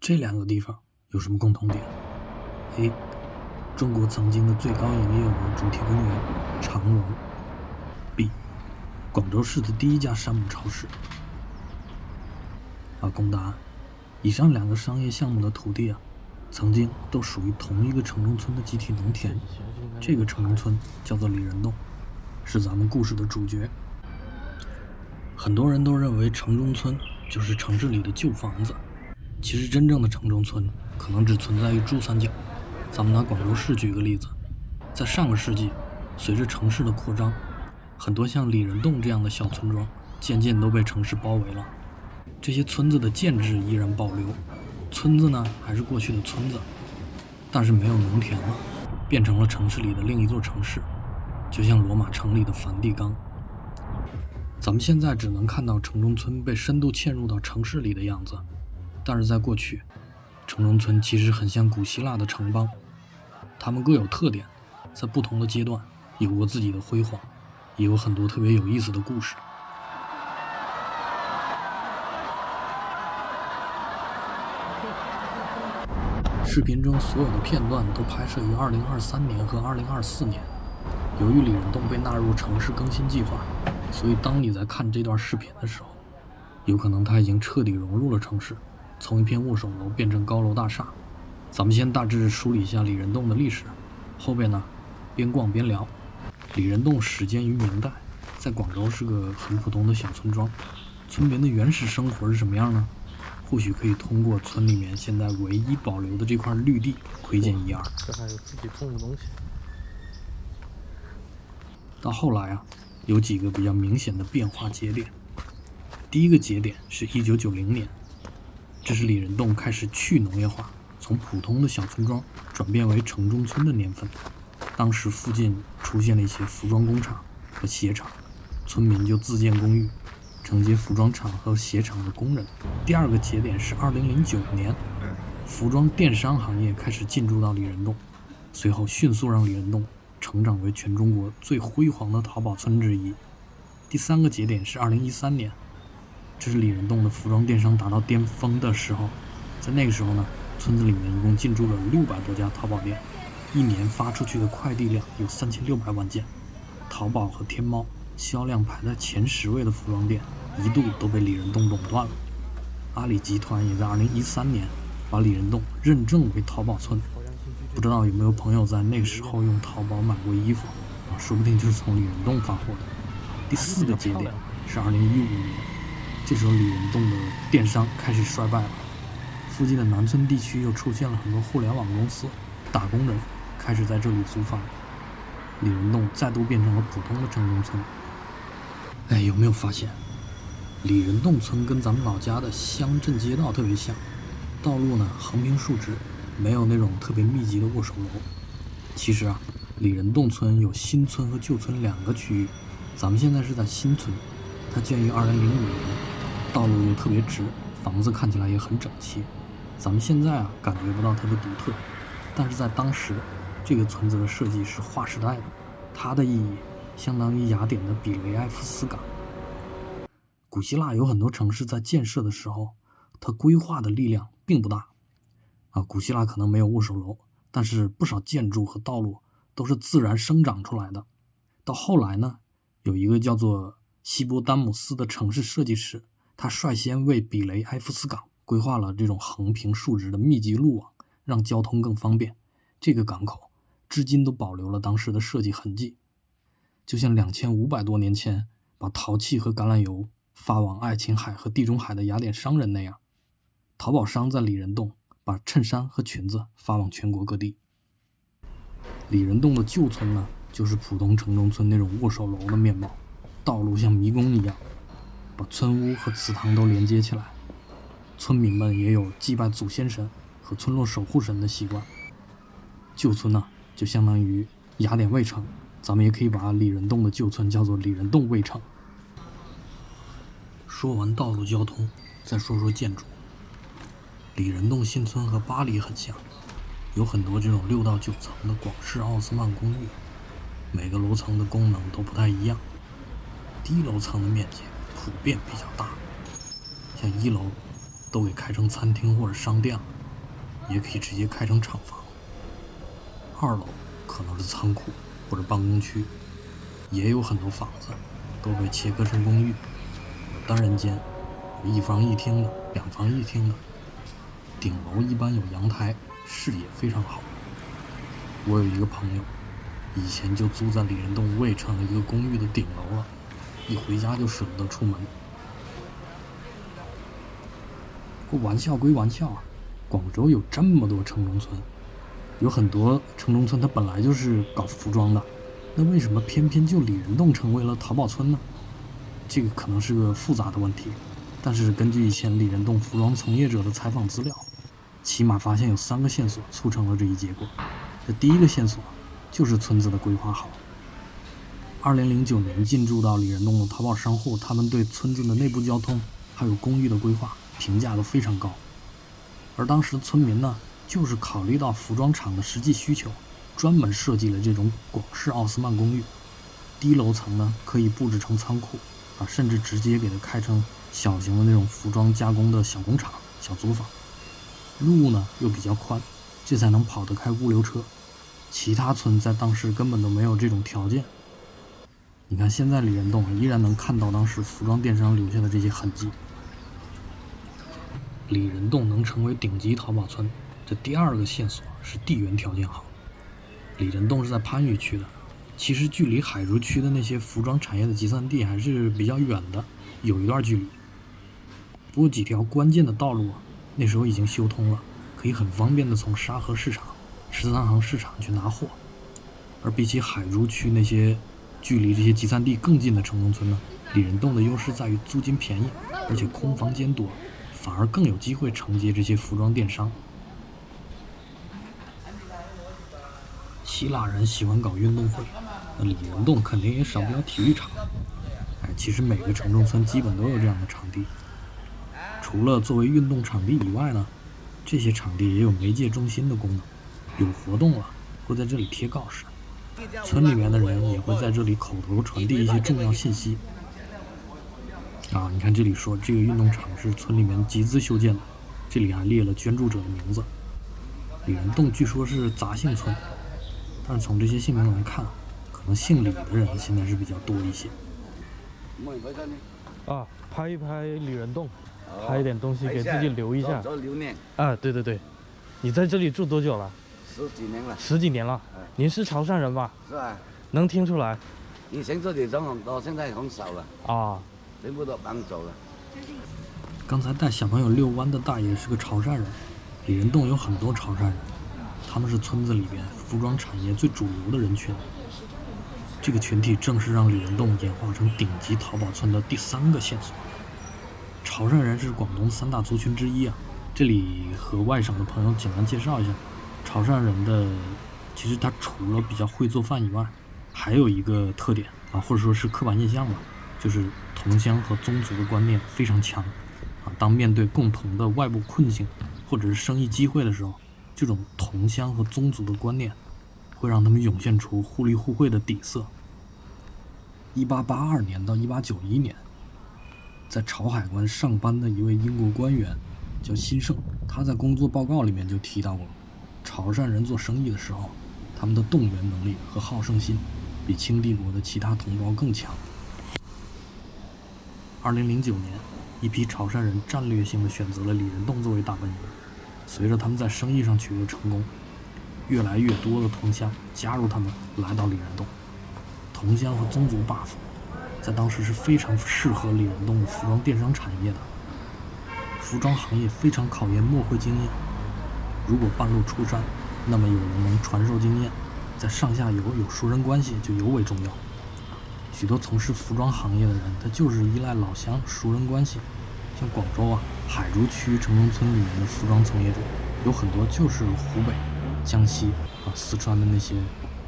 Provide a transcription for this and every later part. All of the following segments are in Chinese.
这两个地方有什么共同点？A. 中国曾经的最高营业额主题公园长隆。B. 广州市的第一家山姆超市。公答案，以上两个商业项目的土地曾经都属于同一个城中村的集体农田。这个城中村叫做李仁洞，是咱们故事的主角。很多人都认为城中村就是城市里的旧房子，其实真正的城中村可能只存在于珠三角。咱们拿广州市举个例子，在上个世纪，随着城市的扩张，很多像李仁洞这样的小村庄渐渐都被城市包围了。这些村子的建制依然保留，村子呢还是过去的村子，但是没有农田了，变成了城市里的另一座城市，就像罗马城里的梵蒂冈。咱们现在只能看到城中村被深度嵌入到城市里的样子，但是在过去，城中村其实很像古希腊的城邦，它们各有特点，在不同的阶段有过自己的辉煌，也有很多特别有意思的故事。视频中所有的片段都拍摄于2023年和2024年。由于李仁洞被纳入城市更新计划，所以当你在看这段视频的时候，有可能它已经彻底融入了城市，从一片握手楼变成高楼大厦。咱们先大致梳理一下李仁洞的历史，后边呢边逛边聊。李仁洞始建于明代，在广州是个很普通的小村庄。村民的原始生活是什么样呢？或许可以通过村里面现在唯一保留的这块绿地窥见一二。这还有自己种的东西。到后来有几个比较明显的变化节点。第一个节点是1990年，这是李仁洞开始去农业化，从普通的小村庄转变为城中村的年份。当时附近出现了一些服装工厂和鞋厂，村民就自建公寓，承接服装厂和鞋厂的工人。第二个节点是2009年，服装电商行业开始进驻到李仁洞，随后迅速让李仁洞成长为全中国最辉煌的淘宝村之一。第三个节点是2013年，这是李仁洞的服装电商达到巅峰的时候。在那个时候呢，村子里面一共进驻了600多家淘宝店，一年发出去的快递量有3600万件。淘宝和天猫销量排在前10位的服装店一度都被李仁洞垄断了。阿里集团也在2013年把李仁洞认证为淘宝村。不知道有没有朋友在那个时候用淘宝买过衣服说不定就是从李仁洞发货的。第四个节点是2015年，这时候李仁洞的电商开始衰败了，附近的南村地区又出现了很多互联网公司，打工人开始在这里租房，李仁洞再度变成了普通的城中村。有没有发现李仁洞村跟咱们老家的乡镇街道特别像，道路呢横平竖直，没有那种特别密集的握手楼。其实李仁洞村有新村和旧村两个区域，咱们现在是在新村，它建于2005年，道路又特别直，房子看起来也很整齐。咱们现在感觉不到它的独特，但是在当时这个村子的设计是划时代的，它的意义相当于雅典的比雷埃夫斯港。古希腊有很多城市在建设的时候，它规划的力量并不大古希腊可能没有握手楼，但是不少建筑和道路都是自然生长出来的。到后来呢，有一个叫做希波丹姆斯的城市设计师，他率先为比雷埃夫斯港规划了这种横平竖直的密集路网，让交通更方便。这个港口至今都保留了当时的设计痕迹，就像2500多年前把陶器和橄榄油发往爱琴海和地中海的雅典商人那样，淘宝商在李仁洞把衬衫和裙子发往全国各地。李仁洞的旧村呢，就是普通城中村那种握手楼的面貌，道路像迷宫一样，把村屋和祠堂都连接起来。村民们也有祭拜祖先神和村落守护神的习惯。旧村呢，就相当于雅典卫城，咱们也可以把李仁洞的旧村叫做李仁洞卫城。说完道路交通，再说说建筑。李仁洞新村和巴黎很像，有很多这种6到9层的广式奥斯曼公寓，每个楼层的功能都不太一样。低楼层的面积普遍比较大，像1楼都给开成餐厅或者商店了，也可以直接开成厂房。2楼可能是仓库或者办公区，也有很多房子都被切割成公寓，有单人间，有1房1厅的，2房1厅的。顶楼一般有阳台，视野非常好。我有一个朋友，以前就租在李仁洞渭城的一个公寓的顶楼了，一回家就舍不得出门。不过玩笑归玩笑啊，广州有这么多城中村，有很多城中村它本来就是搞服装的，那为什么偏偏就李仁洞成为了淘宝村呢？这个可能是个复杂的问题，但是根据以前李仁洞服装从业者的采访资料，起码发现有3个线索促成了这一结果。这第一个线索就是村子的规划好。2009年进驻到李仁洞的淘宝商户，他们对村子的内部交通还有公寓的规划评价都非常高，而当时村民呢，就是考虑到服装厂的实际需求，专门设计了这种广式奥斯曼公寓。低楼层呢可以布置成仓库甚至直接给它开成小型的那种服装加工的小工厂、小作坊。路呢又比较宽，这才能跑得开物流车。其他村在当时根本都没有这种条件。你看现在李仁洞依然能看到当时服装电商留下的这些痕迹。李仁洞能成为顶级淘宝村，这第2个线索是地缘条件好。李仁洞是在番禺区的，其实距离海珠区的那些服装产业的集散地还是比较远的，有一段距离。不过几条关键的道路那时候已经修通了，可以很方便的从沙河市场、13行市场去拿货。而比起海珠区那些距离这些集散地更近的城中村呢，李仁洞的优势在于租金便宜，而且空房间多，反而更有机会承接这些服装电商。希腊人喜欢搞运动会，那李仁洞肯定也少不了体育场。其实每个城中村基本都有这样的场地。除了作为运动场地以外呢，这些场地也有媒介中心的功能，有活动了会在这里贴告示，村里面的人也会在这里口头传递一些重要信息。你看这里说这个运动场是村里面集资修建的，这里还列了捐助者的名字。李仁洞据说是杂姓村，但是从这些姓名来看，可能姓李的人现在是比较多一些。拍一拍李仁洞，拍一点东西给自己留一下。做留念。对对对，你在这里住多久了？10几年了。10几年了。您是潮汕人吧？是啊。能听出来。以前这里人很多，现在很少了。全部都搬走了。刚才带小朋友遛弯的大爷是个潮汕人。李仁洞有很多潮汕人，他们是村子里边服装产业最主流的人群。这个群体正是让李仁洞演化成顶级淘宝村的第3个线索。潮汕人是广东3大族群之一这里和外省的朋友简单介绍一下，潮汕人的其实他除了比较会做饭以外，还有一个特点或者说是刻板印象吧，就是同乡和宗族的观念非常强当面对共同的外部困境或者是生意机会的时候，这种同乡和宗族的观念会让他们涌现出互利互惠的底色。1882年到1891年，在潮海关上班的一位英国官员叫辛盛，他在工作报告里面就提到过，潮汕人做生意的时候，他们的动员能力和好胜心比清帝国的其他同胞更强。2009年，一批潮汕人战略性的选择了李仁洞作为大本营。随着他们在生意上取得成功，越来越多的同乡加入他们来到李仁洞。同乡和宗族 buff 在当时是非常适合李仁洞的服装电商产业的。服装行业非常考验墨绘经验，如果半路出山，那么有人能传授经验，在上下游有熟人关系就尤为重要。许多从事服装行业的人，他就是依赖老乡熟人关系。像广州海珠区城中村里面的服装从业者，有很多就是湖北、江西四川的那些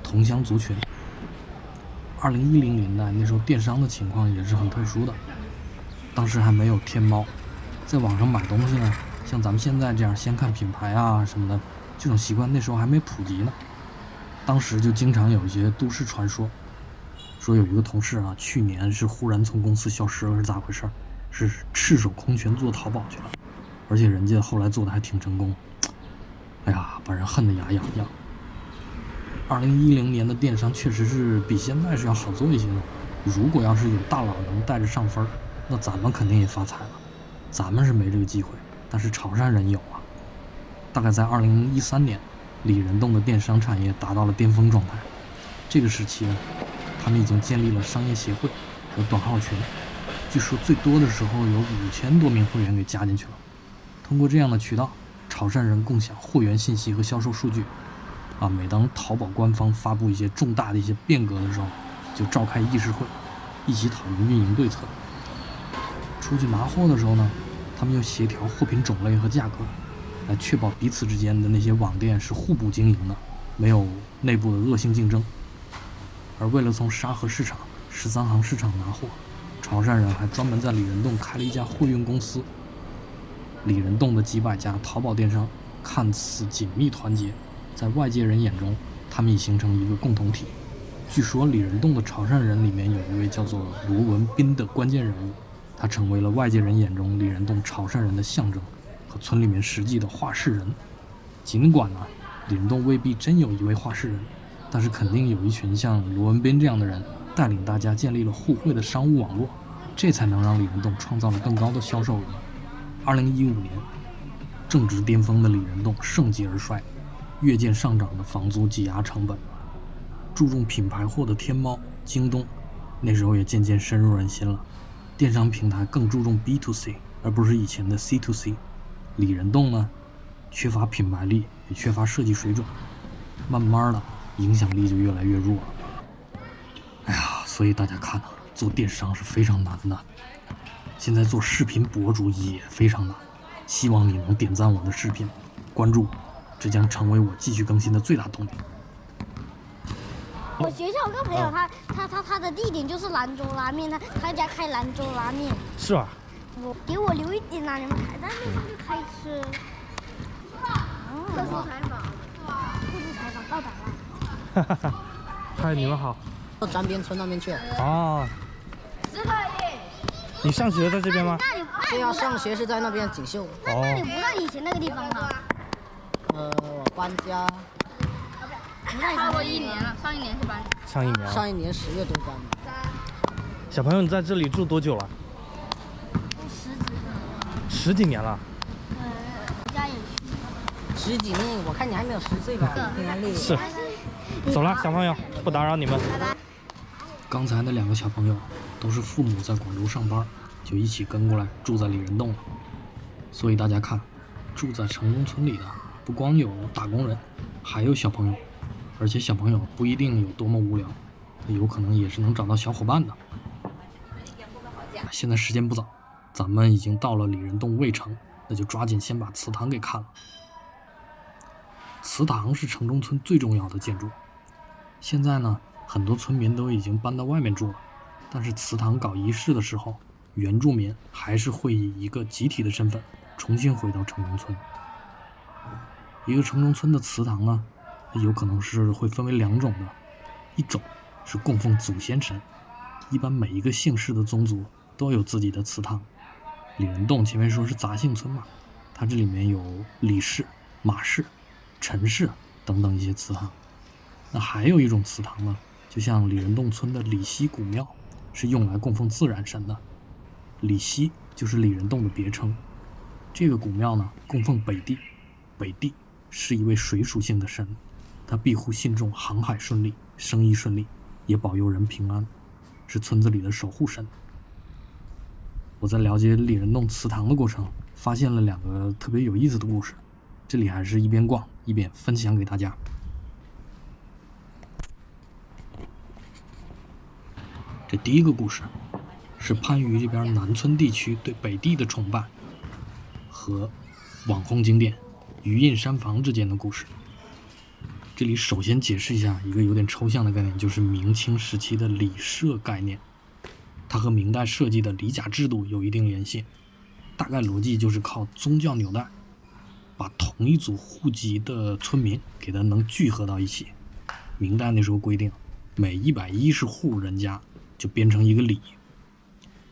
同乡族群。2010年代那时候电商的情况也是很特殊的，当时还没有天猫，在网上买东西呢，像咱们现在这样先看品牌什么的，这种习惯那时候还没普及呢。当时就经常有一些都市传说，说有一个同事去年是忽然从公司消失了，是咋回事？是赤手空拳做淘宝去了。而且人家后来做的还挺成功。哎呀，把人恨得牙痒痒。2010年的电商确实是比现在是要好做一些的。如果要是有大佬能带着上分，那咱们肯定也发财了。咱们是没这个机会，但是潮汕人有啊。大概在2013年，里仁洞的电商产业达到了巅峰状态。这个时期啊，他们已经建立了商业协会和短号群，据说最多的时候有5000多名会员给加进去了。通过这样的渠道，潮汕人共享货源信息和销售数据。每当淘宝官方发布一些重大的一些变革的时候，就召开议事会，一起讨论运营对策。出去拿货的时候呢，他们又协调货品种类和价格，来确保彼此之间的那些网店是互补经营的，没有内部的恶性竞争。而为了从沙河市场、13行市场拿货，潮汕人还专门在里仁洞开了一家货运公司。里仁洞的几百家淘宝电商看似紧密团结，在外界人眼中，他们已形成一个共同体。据说里仁洞的潮汕人里面有一位叫做罗文斌的关键人物，他成为了外界人眼中里仁洞潮汕人的象征和村里面实际的话事人。尽管呢，里仁洞未必真有一位话事人，但是肯定有一群像罗文斌这样的人带领大家建立了互惠的商务网络，这才能让里仁洞创造了更高的销售额。2015年，正值巅峰的里仁洞盛极而衰，越见上涨的房租挤压成本，注重品牌货的天猫、京东，那时候也渐渐深入人心了。电商平台更注重 B2C， 而不是以前的 C2C。里仁洞呢，缺乏品牌力，也缺乏设计水准，慢慢的影响力就越来越弱了。哎呀，所以大家看啊，做电商是非常难的。现在做视频博主也非常难，希望你能点赞我的视频，关注我，这将成为我继续更新的最大动力。我学校有个朋友，他的地点就是兰州拉面，他家开兰州拉面。是啊。给我留一点啦，你们还在路上就开吃。特殊采访，特殊采访到达了。哈哈，嗨，你们好。到张边村那边去。哦。你上学在这边吗？对啊，上学是在那边锦绣。那你不在以前那个地方吗？我搬家。差不多1年了，上1年是搬。上一年10月多搬的。小朋友，你在这里住多久了？10几年了。家也去。10几年，我看你还没有10岁吧？是。走了，小朋友，不打扰你们。刚才那2个小朋友都是父母在广州上班，就一起跟过来住在里仁洞了。所以大家看，住在城中村里的不光有打工人，还有小朋友，而且小朋友不一定有多么无聊，有可能也是能找到小伙伴的。现在时间不早，咱们已经到了里仁洞卫城，那就抓紧先把祠堂给看了。祠堂是城中村最重要的建筑，现在呢，很多村民都已经搬到外面住了，但是祠堂搞仪式的时候，原住民还是会以一个集体的身份重新回到城中村。一个城中村的祠堂呢，有可能是会分为2种的，一种是供奉祖先神，一般每一个姓氏的宗族都有自己的祠堂。里仁洞前面说是杂姓村嘛，它这里面有李氏、马氏、陈氏等等一些祠堂。那还有一种祠堂呢，就像里仁洞村的李溪古庙，是用来供奉自然神的。李溪就是里仁洞的别称。这个古庙呢，供奉北帝，北帝是一位水属性的神，他庇护信众航海顺利、生意顺利，也保佑人平安，是村子里的守护神。我在了解里仁洞祠堂的过程，发现了2个特别有意思的故事，这里还是一边逛一边分享给大家。这第一个故事是番禺这边南村地区对北帝的崇拜和网红景点余印山房之间的故事。这里首先解释一下一个有点抽象的概念，就是明清时期的礼社概念，它和明代设计的礼甲制度有一定联系。大概逻辑就是靠宗教纽带，把同一组户籍的村民给它能聚合到一起。明代那时候规定，每110户人家就编成一个里。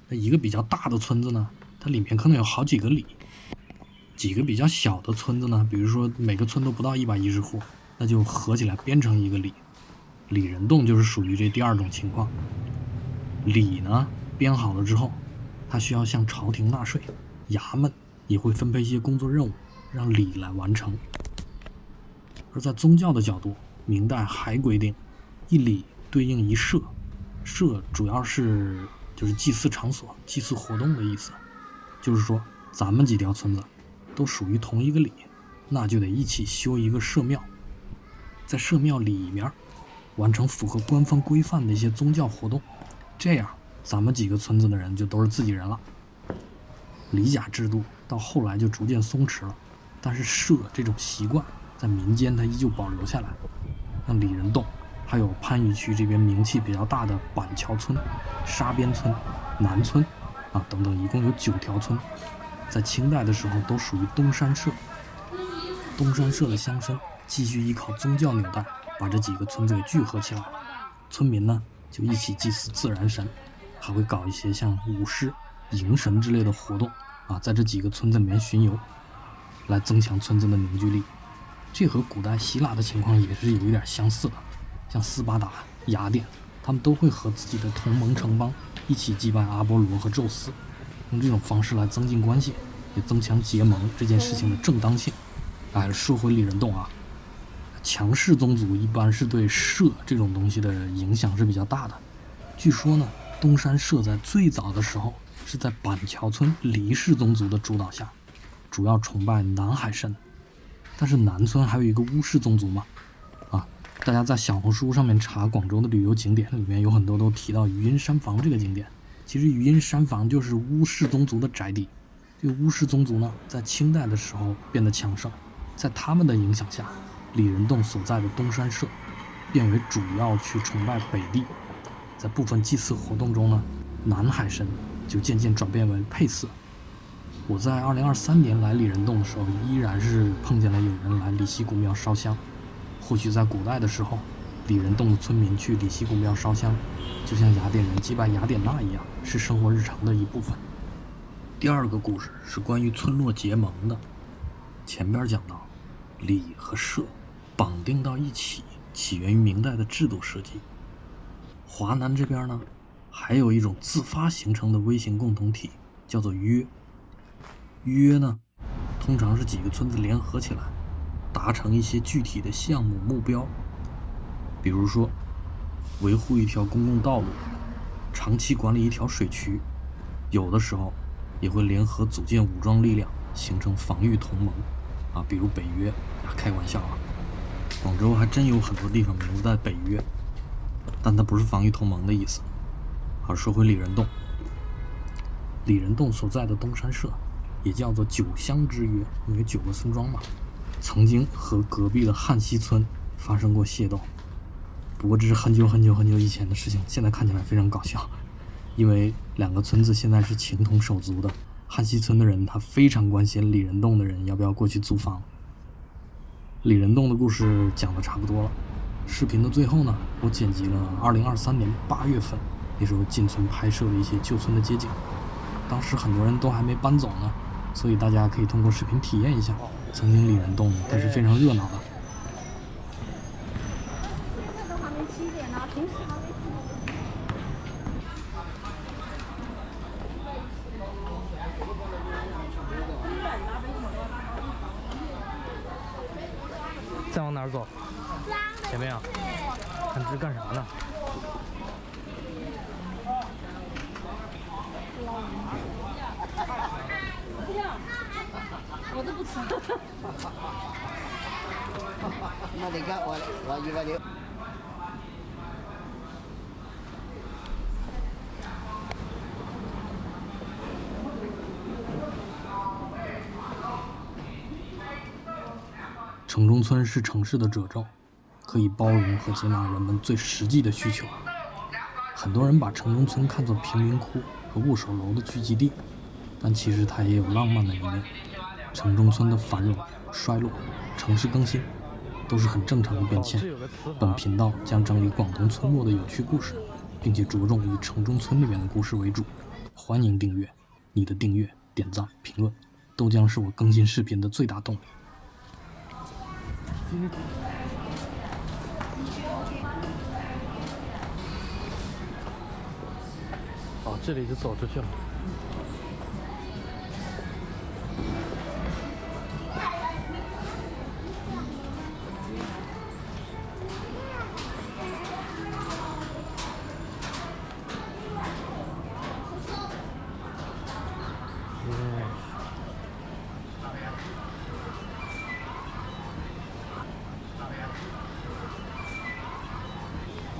那一个比较大的村子呢，它里面可能有好几个里。几个比较小的村子呢，比如说每个村都不到110户，那就合起来编成一个里。里人洞就是属于这第二种情况。里呢编好了之后，它需要向朝廷纳税，衙门也会分配一些工作任务让里来完成。而在宗教的角度，明代还规定一里对应一社，社主要是就是祭祀场所、祭祀活动的意思。就是说咱们几条村子都属于同一个里，那就得一起修一个社庙，在社庙里面完成符合官方规范的一些宗教活动，这样咱们几个村子的人就都是自己人了。里甲制度到后来就逐渐松弛了，但是社这种习惯在民间它依旧保留下来。像里人洞还有番禺区这边名气比较大的板桥村、沙边村、南村等等，一共有9条村，在清代的时候都属于东山社。东山社的乡绅继续依靠宗教纽带把这几个村子给聚合起来了。村民呢就一起祭祀自然神，还会搞一些像舞狮、迎神之类的活动在这几个村子里面巡游，来增强村子的凝聚力。这和古代希腊的情况也是有一点相似的，像斯巴达、雅典，他们都会和自己的同盟城邦一起祭拜阿波罗和宙斯，用这种方式来增进关系，也增强结盟这件事情的正当性。说回里人洞强势宗族一般是对社这种东西的影响是比较大的。据说呢，东山社在最早的时候是在板桥村黎氏宗族的主导下，主要崇拜南海神。但是南村还有一个巫氏宗族嘛，大家在小红书上面查广州的旅游景点，里面有很多都提到余荫山房这个景点。其实余荫山房就是巫氏宗族的宅地。这个巫氏宗族呢，在清代的时候变得强盛，在他们的影响下，里人洞所在的东山社变为主要去崇拜北地。在部分祭祀活动中呢，南海神就渐渐转变为配祀。我在2023年来里人洞的时候，依然是碰见了有人来里西古庙烧香。或许在古代的时候，里人洞的村民去里西古庙烧香，就像雅典人祭拜雅典娜一样，是生活日常的一部分。第二个故事是关于村落结盟的。前边讲到，里和社绑定到一起，起源于明代的制度设计。华南这边呢，还有一种自发形成的微型共同体，叫做约。约呢，通常是几个村子联合起来，达成一些具体的项目目标，比如说维护一条公共道路，长期管理一条水渠，有的时候也会联合组建武装力量，形成防御同盟比如北约开玩笑广州还真有很多地方名字带北约，但它不是防御同盟的意思。说回里人洞，里人洞所在的东山社也叫做9乡之约，因为9个村庄嘛，曾经和隔壁的汉溪村发生过械斗。不过这是很久以前的事情，现在看起来非常搞笑，因为2个村子现在是情同手足的。汉溪村的人他非常关心里人洞的人要不要过去租房。里人洞的故事讲得差不多了，视频的最后呢，我剪辑了2023年8月份那时候进村拍摄的一些旧村的街景。当时很多人都还没搬走呢，所以大家可以通过视频体验一下曾经里人洞它是非常热闹的。再往哪儿走？前面看这是干啥呢？我都不吃。那你看我以为你。城中村是城市的褶皱，可以包容和接纳人们最实际的需求。很多人把城中村看作贫民窟和握手楼的聚集地，但其实它也有浪漫的一面。城中村的繁荣、衰落、城市更新，都是很正常的变迁。本频道将整理广东村落的有趣故事，并且着重以城中村里面的故事为主。欢迎订阅，你的订阅、点赞、评论都将是我更新视频的最大动力。哦，这里就走出去了。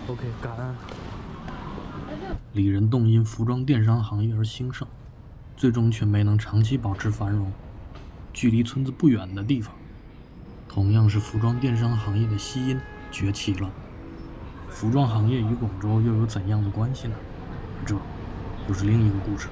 OK， 感恩。里仁洞因服装电商行业而兴盛，最终却没能长期保持繁荣。距离村子不远的地方，同样是服装电商行业的西因崛起了。服装行业与广州又有怎样的关系呢？这又是另一个故事。